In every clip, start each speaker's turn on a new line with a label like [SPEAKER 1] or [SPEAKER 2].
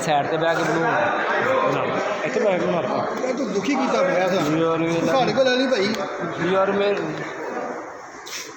[SPEAKER 1] Side ਤੇ ਬਹਿ ਕੇ ਬਣਾਉਣਾ ਇੱਥੇ ਬਹਿ ਕੇ ਬਣਾਤਾ
[SPEAKER 2] ਇਹ ਤੂੰ ਦੁਖੀ ਕੀਤਾ ਪਿਆ ਸਾਡੇ ਕੋਲ ਲੈ ਲਈ ਭਾਈ
[SPEAKER 1] ਯਾਰ ਮੈਂ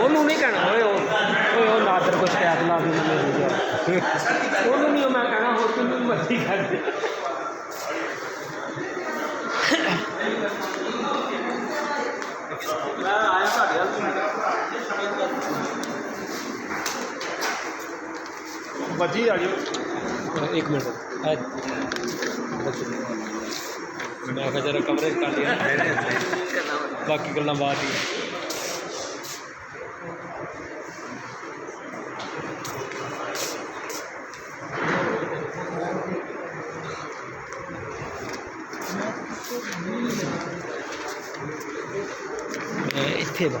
[SPEAKER 1] ਉਹਨੂੰ ਨਹੀਂ ਕਹਿਣਾ ਓਏ ਉਹ ਨਾ ਤੇਰੇ ਕੋਲ ਸ਼ਿਕਾਇਤ ਲਾ ਦੇ ਮੈਨੂੰ ਉਹਨੂੰ ਨਹੀਂ ਮੈਂ ਕਹਿਣਾ ਹੋਰ ਕਿੰਨੂੰ ਮਰਜ਼ੀ ਕਰ ਦੇ ਮੈਂ ਆਇਆ ਤੁਹਾਡੇ ਵੱਲ ਬੱਜੀ ਆ ਜਾਓ 1 ਮਿੰਟ ਮੈਂ ਕਿਹਾ ਜਰਾ ਕਵਰੇਜ ਕਰ ਲਿਆ ਬਾਕੀ ਗੱਲਾਂ ਬਾਅਦ ਹੀ ਇੱਥੇ ਦਾ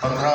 [SPEAKER 3] 15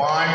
[SPEAKER 3] 5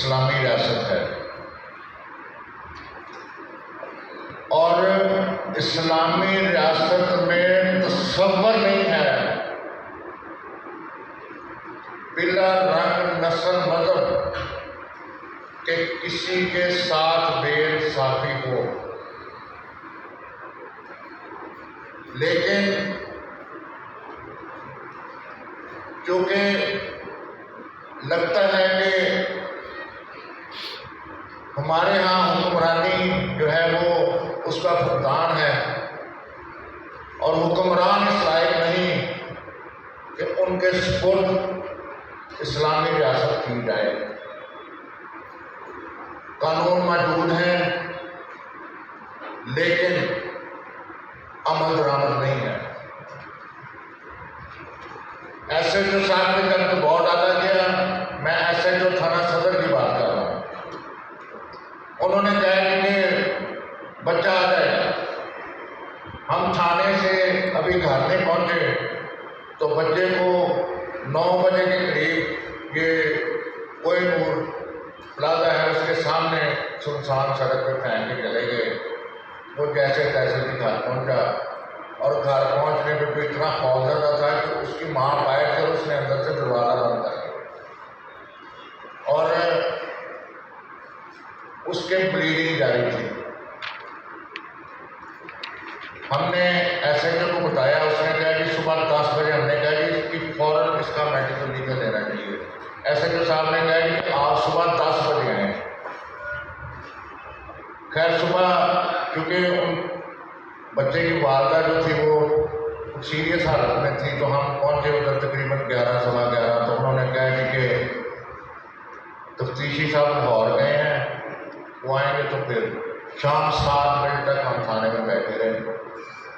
[SPEAKER 3] اسلامی ریاست ہے اور اسلامی ریاست میں تصور نہیں ہے بلا رنگ نسل مذہب کہ کسی کے ساتھ بے انصافی ہو، لیکن چونکہ لگتا ہے کہ ہمارے ہاں حکمرانی جو ہے وہ اس کا فقدان ہے اور حکمران اس لائق نہیں کہ ان کے سپرد اسلامی ریاست کی جائے۔ قانون موجود ہیں لیکن عمل درآمد نہیں ہے۔ ایس ایچ او صاحب نے جب تو بہت ڈالا گیا، میں ایس ایچ او تھانہ صدر کی بات کر رہا ہوں، انہوں نے کہا کہ بچہ آ جائے گا۔ ہم تھانے سے ابھی گھر نہیں پہنچے تو بچے کو 9 بجے کے قریب یہ کوئی نور پلازا ہے اس کے سامنے سنسان سڑک پہ پھینک کے چلے گئے۔ وہ جیسے تیسے بھی گھر پہنچا اور گھر پہنچنے پہ بھی اتنا خوفزدہ تھا کہ اس کی ماں باہر کر اس نے اندر سے دروازہ بند کر دیا اور اس کے بلیڈنگ جاری تھی۔ ہم نے ایس ایچ او کو بتایا، اس نے کہا کہ صبح 10 بجے ہم نے کہا کہ اس کی فوراً اس کا میڈیکل لیکر لینا چاہیے۔ ایس ایچ او صاحب نے کہا کہ آپ صبح 10 بجے آئیں۔ خیر صبح کیونکہ ان بچے کی والدہ جو تھی وہ سیریس حالت میں تھی تو ہم پہنچے ادھر تقریباً 11 سوا 11، تو انہوں نے کہا کہ تفتیشی صاحب لاہور گئے ہیں، وہ آئیں گے تو پھر شام 7 بجے تک ہم تھانے میں بیٹھے رہے۔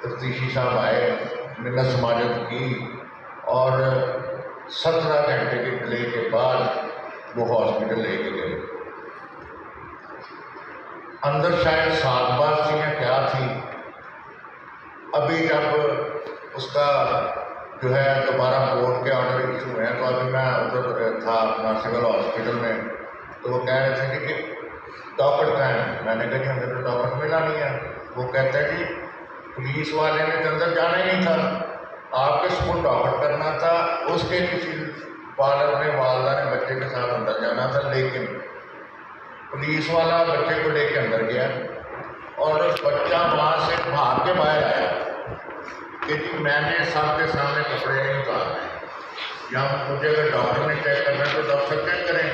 [SPEAKER 3] تفتیشی صاحب آئے، منت سماجت کی اور 17 گھنٹے کے ڈلے کے بعد وہ ہاسپٹل لے کے گئے۔ اندر شاید سازباز تھی یا کیا تھی، ابھی جب اس کا جو ہے دوبارہ کورٹ کے آرڈر ایشو ہوئے ہیں تو ابھی میں ادھر تھا اپنا سول ہاسپٹل میں، تو وہ کہہ رہے تھے کہ ڈاکٹر کہاں ہے؟ میں نے کہا کہ ہمیں تو ڈاکٹر ملا نہیں ہے۔ وہ کہتا ہے کہ پولیس والے نے تو اندر جانا ہی نہیں تھا، آپ کے سپورٹ ڈاکٹر کرنا تھا، اس کے کسی والد نے والدہ نے بچے کے ساتھ اندر جانا تھا، لیکن پولیس والا بچے کو لے کے اندر گیا اور بچہ وہاں سے بھاگ کے باہر آیا کہ جی میں نے سب کے سامنے کپڑے نہیں اتارنے، یا مجھے اگر ڈاکٹر نے چیک کرنا ہے تو ڈاکٹر چیک کریں۔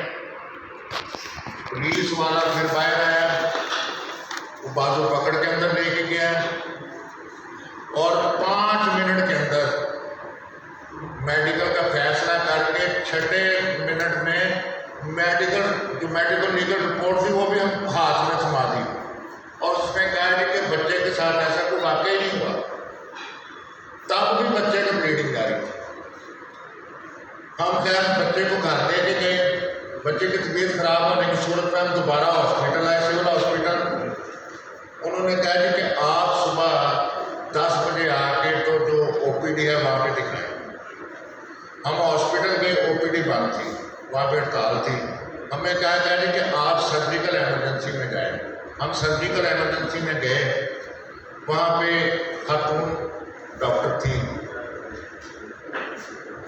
[SPEAKER 3] پولیس والا پھر باہر آیا، وہ بازو پکڑ کے اندر لے کے گیا اور 5 منٹ کے اندر میڈیکل کا فیصلہ کر کے 6 منٹ میں میڈیکل لیگل رپورٹ تھی وہ بھی ہم ہاتھ میں تھما دی اور اس میں کہا ہے کہ بچے کے ساتھ ایسا کوئی واقعہ ہی نہیں ہوا، تب بھی بچے کا بلیڈنگ جاری تھی۔ ہم خیر بچے کو گھر لے کے گئے، بچے کی طبیعت خراب ہونے کی صورت میں ہم دوبارہ ہاسپٹل آئے، سول ہاسپٹل۔ انہوں نے کہا کہ آپ صبح 10 بجے آ کے تو جو او پی ڈی ہے وہاں پہ دکھائیں۔ ہم ہاسپٹل گئے، او پی ڈی بند تھی، وہاں پہ ہڑتال تھی۔ ہمیں کہا گیا کہ آپ سرجیکل ایمرجنسی میں جائیں۔ ہم سرجیکل ایمرجنسی میں گئے، وہاں پہ خاتون ڈاکٹر تھی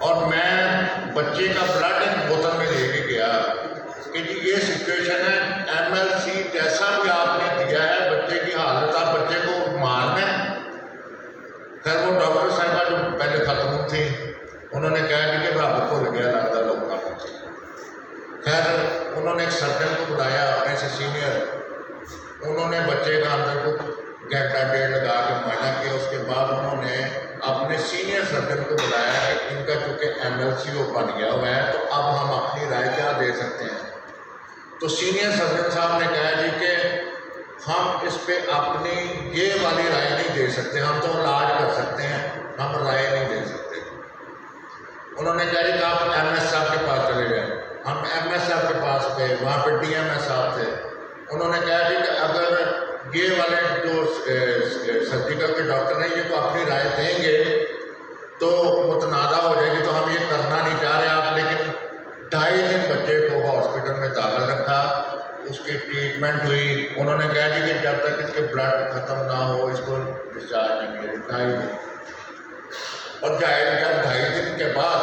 [SPEAKER 3] اور میں بچے کا بلڈ ایک بوتل میں لے کے گیا کہ جی یہ سچویشن ہے، ایم ایل سی جیسا بھی آپ نے دیا ہے بچے کی حالت، آپ بچے کو مارنا ہے۔ خیر وہ ڈاکٹر صاحبہ جو پہلے خاتون تھی انہوں نے کہا کہ رب بھول گیا لگتا لوگوں کو۔ خیر انہوں نے ایک سرجن کو بلایا اپنے سے سینئر، انہوں نے بچے کا اندر کو گھنٹہ 1.5 لگا کے معائنہ کیا۔ اس کے بعد انہوں نے اپنے سینئر سرجن کو بلایا کہ ان کا چونکہ ایم ایل سی وہ بن گیا ہوا ہے تو اب ہم اپنی رائے کیا دے سکتے ہیں۔ تو سینئر سرجن صاحب نے کہا جی کہ ہم اس پہ اپنی یہ والی رائے نہیں دے سکتے، ہم تو علاج کر سکتے ہیں، ہم رائے نہیں دے سکتے۔ انہوں نے کہا کہ آپ ایم ایس صاحب کے پاس چلے گئے۔ ہم ایم ایس صاحب کے پاس گئے، وہاں پہ ڈی ایم ایس صاحب تھے۔ انہوں نے کہا کہ اگر یہ والے جو سرجیکل کے ڈاکٹر ہیں یہ تو اپنی رائے دیں گے تو متنازع ہو جائے گی، تو ہم یہ کرنا نہیں چاہ رہے آپ، لیکن 2.5 دن بچے کو ہاسپٹل ہاسپٹل میں داخل رکھا، اس کی ٹریٹمنٹ ہوئی، انہوں نے کہا جی کہ جب تک اس کے بلڈ ختم نہ ہو اس کو ڈسچارج نہیں کرے 2.5 دن، اور جب 2.5 دن کے بعد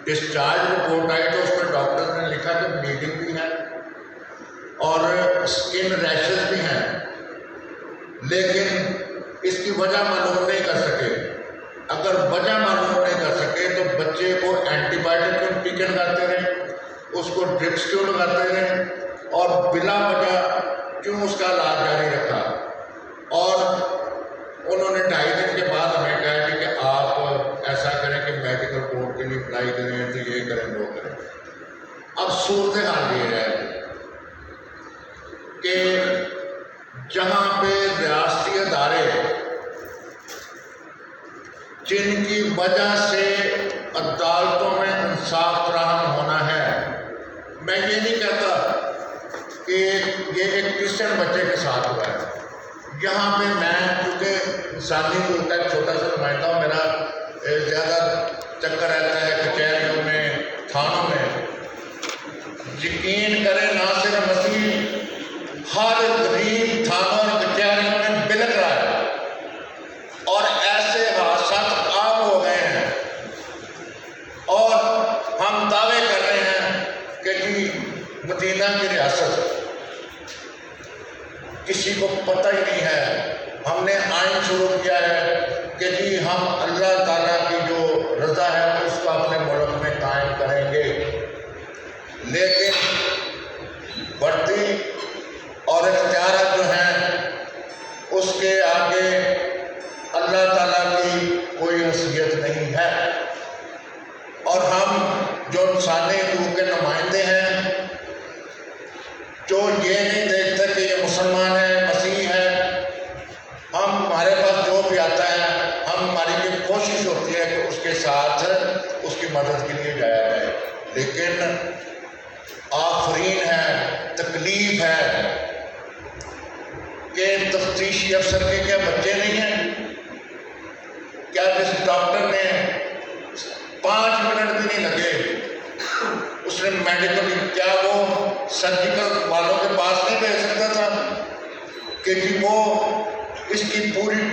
[SPEAKER 3] ڈسچارج رپورٹ آئی تو اس میں ڈاکٹر نے لکھا کہ بلیڈنگ بھی ہے اور اسکن ریشز بھی ہیں، لیکن اس کی وجہ معلوم نہیں کر سکے۔ اگر وجہ معلوم نہیں کر سکے تو بچے کو اینٹی بائیوٹک ٹیکے لگاتے رہے، اس کو ڈرپس کیوں لگاتے رہے، اور بلا وجہ کیوں اس کا علاج جاری رکھا۔ اور انہوں نے 2.5 دن کے بعد ہمیں کہا کہ آپ ایسا کریں کہ میڈیکل کورٹ کے لیے اپلائی کریں، تو یہ کریں وہ کریں۔ اب صورتحال یہ ہے کہ جہاں پہ ریاستی ادارے جن کی وجہ سے عدالتوں میں انصاف فراہم ہونا ہے، میں یہ نہیں کہتا کہ یہ ایک کرسچن بچے کے ساتھ ہوا ہے، یہاں پہ میں کیونکہ انسانی ملک کا ایک چھوٹا سا نمائندہ ہوں، میرا زیادہ چکر رہتا ہے کچہریوں میں، تھانوں میں، یقین کریں ناصر مسیح ہر غریب تھانوں اور کچہریوں میں بلک رہا ہے، اور ایسے حادثات عام ہو گئے ہیں، اور ہم دعوے کر رہے ہیں کہ جی مدینہ کی ریاست کسی کو پتہ ہی نہیں ہے، ہم نے آئین شروع کیا ہے کہ جی ہم اللہ تعالیٰ کی جو رضا ہے اس کو اپنے ملک میں قائم کریں گے، لیکن بڑھتی اور اختیارات جو ہیں اس کے آگے اللہ تعالیٰ کی کوئی حیثیت نہیں ہے، اور ہم جو انسانی حقوق کے نمائندے ہیں، جو یہ نہیں دیکھتے کہ یہ مسلمان ہے، مسیح ہے، ہمارے پاس جو بھی آتا ہے ہماری یہ کوشش ہوتی ہے کہ اس کے ساتھ اس کی مدد کے لیے جایا جائے، لیکن آفرین ہے، تکلیف ہے کہ تفتیشی افسر کے کیا بچے نہیں ہیں؟ کیا جس ڈاکٹر نے 5 منٹ بھی نہیں لگے اس نے میڈیکل، کیا وہ سرجیکل والوں کے پاس نہیں بھیج سکتا تھا کہ جی وہ اس کی پوری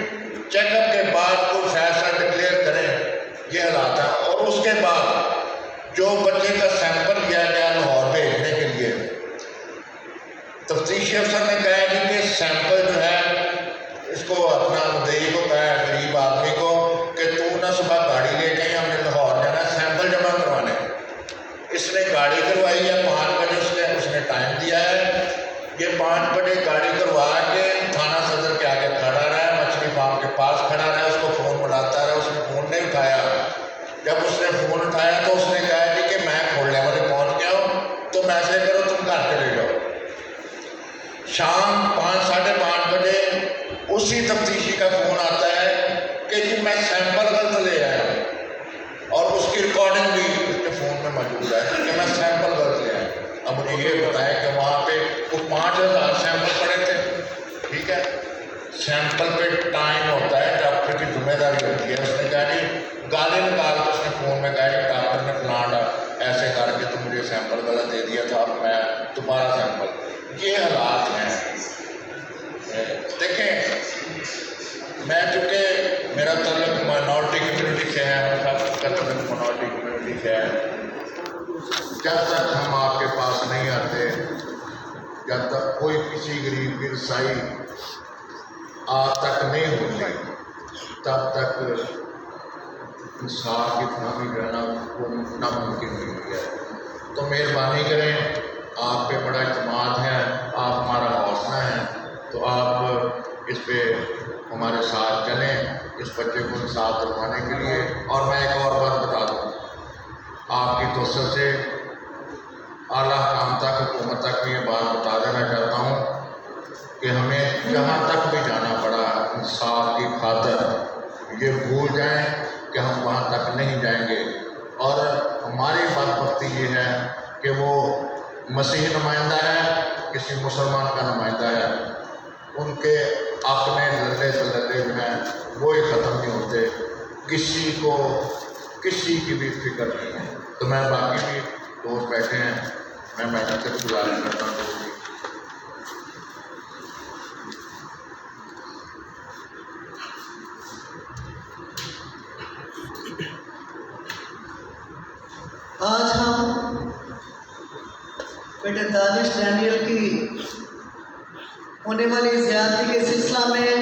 [SPEAKER 3] چیک اپ کے بعد کوئی فیصلہ ڈکلیئر کریں؟ یہ حالات ہیں، اور اس کے بعد جو بچے کا سیمپل لیا گیا لاہور بھیجنے کے لیے، تفتیشی افسر نے کہا جی کہ سیمپل جو ہے اس کو اپنا مدعی کو کہا ہے، غریب آدمی کو، کہ تو نہ صبح گاڑی لے جائیں، ہم نے لاہور جانا ہے سیمپل جمع کروانے۔ اس نے گاڑی کروائی ہے 5 بجے، اس نے ٹائم دیا ہے، یہ 5 بجے گاڑی کروا کے تھانہ صدر کے آگے کھڑا رہا ہے، مچھلی فارم کے پاس کھڑا رہا ہے، اس کو فون ملاتا رہا، اس نے فون نہیں اٹھایا۔ جب اس نے فون اٹھایا تو اس نے کہا جی کہ میں کھولنے والے پہنچ گیا ہوں، تم ایسے کرو تم گھر چلے جاؤ۔ شام 5 ساڑھے 5 بجے اسی تفتیشی کا فون آتا ہے کہ جی میں سیمپل غلط لے آیا ہوں، اور اس کی ریکارڈنگ بھی اس کے فون میں موجود ہے کہ میں سیمپل غلط لے آیا۔ اب مجھے یہ بتائیں کہ وہاں پہ وہ 5000 سیمپل پڑے تھے، ٹھیک ہے، سیمپل پہ ٹائم ہوتا ہے، ڈاکٹر کی ذمہ داری ہوتی ہے۔ اس نے کہا جی گالی نکال کے اس نے فون میں کہا کہ ڈاکٹر نے فلانا ایسے کر کے تم مجھے سیمپل غلط دے دیا تھا، اب میں دوبارہ سیمپل۔ یہ حالات ہیں۔ دیکھیں میں چونکہ میرا تعلق مائنورٹی کمیونٹی سے ہے، ہمارا تعلق مائنورٹی کمیونٹی سے ہے، جب تک ہم آپ کے پاس نہیں آتے، جب تک کوئی کسی غریب کی رسائی آپ تک نہیں ہوتی، تب تک انصاف کی فراہمی کرنا وہ ناممکن ہوئی ہے۔ تو مہربانی کریں، آپ پہ بڑا اعتماد ہے، آپ ہمارا حوصلہ ہیں، تو آپ اس پہ ہمارے ساتھ چلیں اس بچے کو انصاف دلوانے کے لیے۔ اور میں ایک اور بات بتا دوں، آپ کی توسط سے اعلیٰ حکام تک، حکومت تک بھی یہ بات بتا دینا چاہتا ہوں کہ ہمیں جہاں تک بھی جانا پڑا انصاف کی خاطر، یہ بھول جائیں کہ ہم وہاں تک نہیں جائیں گے۔ اور ہماری بدبختی یہ ہے کہ وہ مسیحی نمائندہ ہے، کسی مسلمان کا نمائندہ ہے، ان کے اپنے لڑے تلڑے جو ہیں وہ ہی ختم نہیں ہوتے، کسی کو کسی کی بھی فکر نہیں ہے۔ تو میں باقی بھی دوست بیٹھے ہیں، میں محنت سے گزارش کرتا ہوں.
[SPEAKER 4] آج ہم بیٹے دانش ڈینیل کی ہونے والی زیادتی کے سلسلہ میں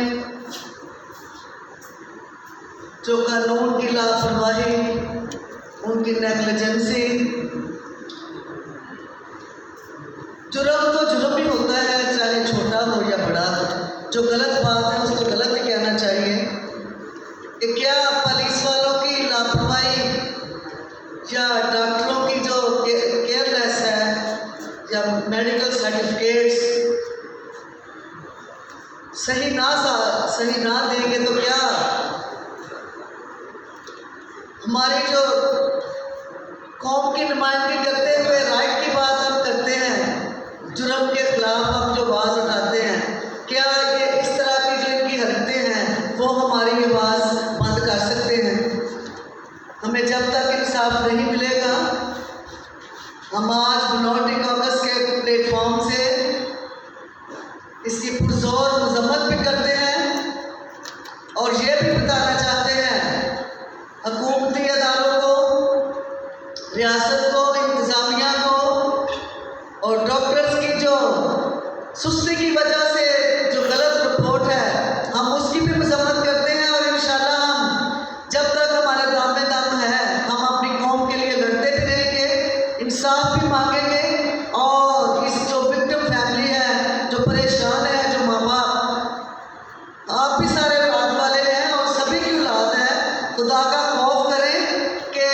[SPEAKER 4] جو قانون کی لاپرواہی، ان کی نیگلیجنسی، جرم تو جرم ہی ہوتا ہے چاہے چھوٹا ہو یا بڑا ہو، جو غلط بات ہے اس کو غلط ہی کہنا چاہیے. کہ کیا پولیس والوں کی لاپرواہی یا ڈاکٹروں کی جو کیئر لیس ہے یا میڈیکل سرٹیفکیٹس صحیح نہ دیں گے تو کیا ہماری جو قوم کی نمائندگی کرتے ہوئے رائٹ کی بات ہم کرتے ہیں، جرم کے خلاف ہم جو آواز اٹھاتے ہیں، کیا یہ اس طرح کی جو ان کی حرکتیں ہیں وہ ہماری آواز بند کر سکتے ہیں؟ ہمیں جب تک انصاف نہیں ملے گا، ہم آج منورٹی کاکس کے پلیٹ فارم سے اس کی پرزور مذمت بھی کرتے ہیں اور یہ بھی بتانا چاہتے ہیں حکومتی اداروں کو، ریاست کو، انتظامیہ کو اور ڈاکٹرز کی جو سستی کی وجہ سے جو غلط رپورٹ ہے ہم اس کی بھی مذمت کرتے ہیں. اور انشاءاللہ ہم جب تک ہمارے دم میں دم ہے ہم اپنی قوم کے لیے لڑتے بھی رہیں گے، انصاف بھی مانگیں گے. اور اس جو وکٹم فیملی ہے، جو پریشان ہے، جو ماں باپ، آپ بھی سارے اولاد والے ہیں اور سبھی کی اولاد ہے، خدا کا خوف کریں کہ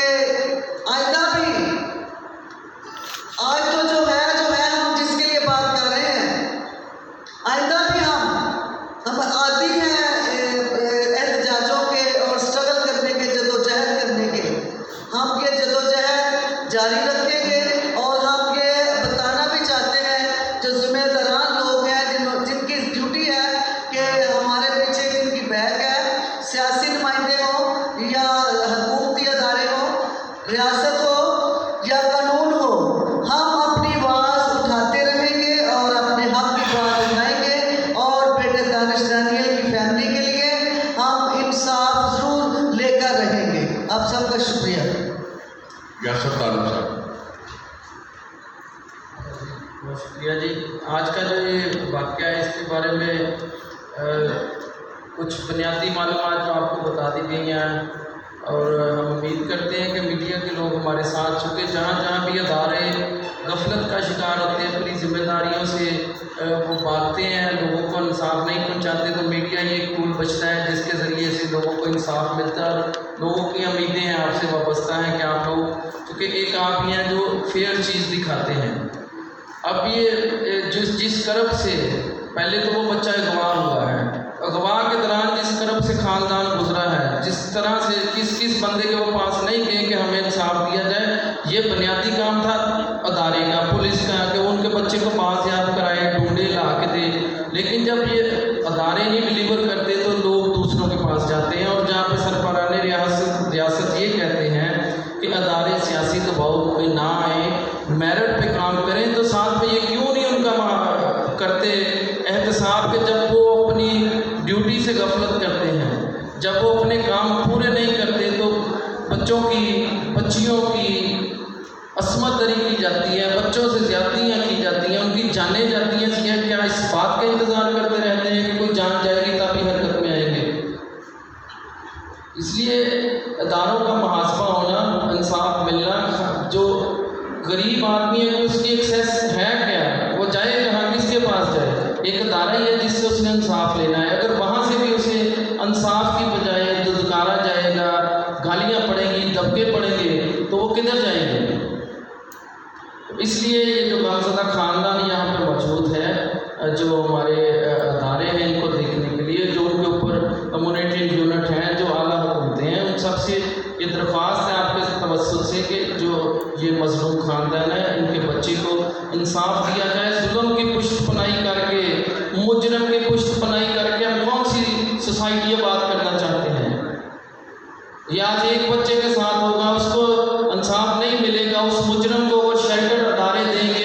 [SPEAKER 4] آئندہ بھی آج تو جو ہے ہم جس کے لیے بات کر رہے ہیں، آئندہ بھی ہم عادی ہیں احتجاجوں کے اور اسٹرگل کرنے کے، جدوجہد کرنے کے. ہم یہ جدوجہد جاری رکھیں گے اور ہم یہ بتانا بھی چاہتے ہیں جو ذمہ داران لوگ ہیں جن کی ڈیوٹی ہے کہ ہمارے پیچھے جن کی بیک ہے، سیاسی نمائندے ہوں یا حکومتی ادارے ہوں، ریاست ہو یا قانون ہو، ہم اپنی آواز اٹھاتے رہیں گے اور اپنے حق کی بات اٹھائیں گے. اور بیٹے دانش ڈینیل کی فیملی کے لیے ہم انصاف ضرور لے کر رہیں گے. آپ سب کا شکریہ.
[SPEAKER 3] یاسر عالم صاحب.
[SPEAKER 1] بہت شکریہ جی. آج کا جو یہ واقعہ ہے اس کے بارے میں کچھ بنیادی معلومات جو آپ کو بتا دی گئی ہیں اور ہم امید کرتے ہیں کہ میڈیا کے لوگ ہمارے ساتھ، چونکہ جہاں جہاں بھی ادارے غفلت کا شکار ہوتے ہیں، اپنی ذمہ داریوں سے وہ بھاگتے ہیں، لوگوں کو انصاف نہیں پہنچاتے، تو میڈیا یہ ایک ٹول بچتا ہے جس کے ذریعے سے لوگوں کو انصاف ملتا ہے. اور لوگوں کی امیدیں ہیں آپ سے وابستہ ہیں کہ آپ لوگ، چونکہ ایک آپ ہی ہیں جو فیئر چیز دکھاتے ہیں. اب یہ جس کرب سے پہلے تو وہ بچہ گواہ ہوا ہے، اغوا کے دوران جس کرب سے خاندان گزرا ہے، جس طرح سے کس بندے کے وہ پاس نہیں گئے کہ ہمیں انصاف دیا جائے، یہ بنیادی کام تھا ادارے کا، پولیس کا، کہ ان کے بچے کو پاس یاب کرائے، ڈھونڈے، لا کے دے. لیکن جب یہ ادارے نہیں ڈلیور کرتے تو لوگ دوسروں کے پاس جاتے ہیں. اور جہاں پہ سربراہ ریاست یہ کہتے ہیں کہ ادارے سیاسی دباؤ میں نہ آئیں، میرٹ پہ کام کریں، تو ساتھ میں یہ کیوں نہیں ان کا کرتے احتساب کہ جب وہ اپنی ڈیوٹی سے غفلت کرتے ہیں، جب وہ اپنے کام پورے نہیں کرتے تو بچیوں کی عصمت دری کی جاتی ہے، بچوں سے زیادتیاں کی جاتی ہیں، ان کی جانیں جاتی ہیں. کیا اس بات کا انتظار کرتے رہتے ہیں کہ کوئی جان جائے گی تبھی حرکت میں آئیں گے؟ اس لیے اداروں کا محاسبہ ہونا، انصاف ملنا، جو غریب آدمی ہے اس کی ایکسیس ہے کیا، وہ جائے کہاں، کس کے پاس جائے؟ ایک ادارہ ہی ہے جس سے اس نے انصاف لینا ہے. اگر وہاں سے بھی اسے انصاف کی بجائے دھتکارا جائے گا، گالیاں پڑیں گی، دبکے پڑیں گے، تو وہ کدھر جائیں گے؟ اس لیے یہ جو غمزدہ خاندان یہاں پہ موجود ہے، جو ہمارے ادارے ہیں ان کو دیکھنے کے لیے، جو ان کے اوپر کمیونٹی یونٹ ہیں، جو اعلیٰ حکومتیں ہیں، ان سب سے یہ درخواست ہے آپ کے توسط سے کہ جو یہ مظلوم خاندان ہے ان کے بچے کو انصاف دیا جائے. ظلم کی پشت پناہی کر کے، مجرم کی پشت پناہی کر کے ہم کون سی سوسائٹی بات کرنا چاہتے ہیں؟ یا آج ایک بچے کے ساتھ ہوگا، اس کو انصاف نہیں ملے گا، اس مجرم کو وہ شیلٹر ادارے دیں گے،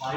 [SPEAKER 5] 5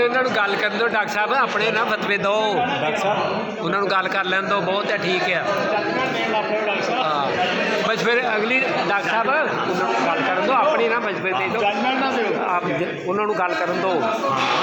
[SPEAKER 6] ਇਹਨਾਂ ਨੂੰ ਗੱਲ ਕਰਨ ਦਿਓ ਡਾਕਟਰ ਸਾਹਿਬ ਆਪਣੇ ਨਾ ਫਤਵੇ ਦਿਓ ਡਾਕਟਰ ਸਾਹਿਬ ਉਹਨਾਂ ਨੂੰ ਗੱਲ ਕਰ ਲੈਣ ਦਿਓ ਬਹੁਤ ਹੈ ਠੀਕ ਹੈ ਹਾਂ ਬਸ ਫਿਰ ਅਗਲੀ ਡਾਕਟਰ ਸਾਹਿਬ ਉਹਨਾਂ ਨੂੰ ਗੱਲ ਕਰਨ ਦਿਓ ਆਪਣੀ ਨਾ ਫਤਵੇ ਦੇ ਦਿਓ ਆਪ ਉਹਨਾਂ ਨੂੰ ਗੱਲ ਕਰਨ ਦਿਓ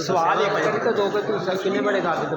[SPEAKER 6] ਸਵਾਲ ਇੱਕ ਕਰੀ ਤਾਂ ਦੋ ਕਿ ਕਿੰਨੇ ਬੜੇ ਕਰ ਦਿੱਤੇ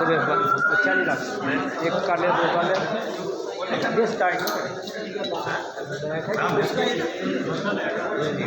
[SPEAKER 6] ਤੇ ਅੱਛਾ ਨਹੀਂ ਲੱਗਦਾ ਇੱਕ ਕਰ ਲਿਆ ਦੋ ਕਰ ਲਿਆ this time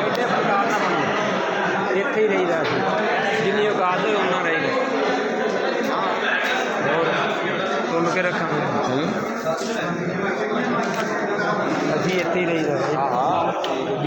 [SPEAKER 6] ਇੱਥੇ ਪ੍ਰਕਾਰ ਨਾ ਬਣੋ ਇੱਥੇ ਹੀ ਰਹੀਦਾ ਜਿੰਨੀ ਔਕਾਤ ਹੋਏ ਉਹਨਾਂ ਰਹੇਗਾ ਹੋਰ ਤੁਮ ਕੇ ਰੱਖਾਂਗੇ ਅਸੀਂ ਇੱਥੇ ਹੀ ਰਹੀਦਾ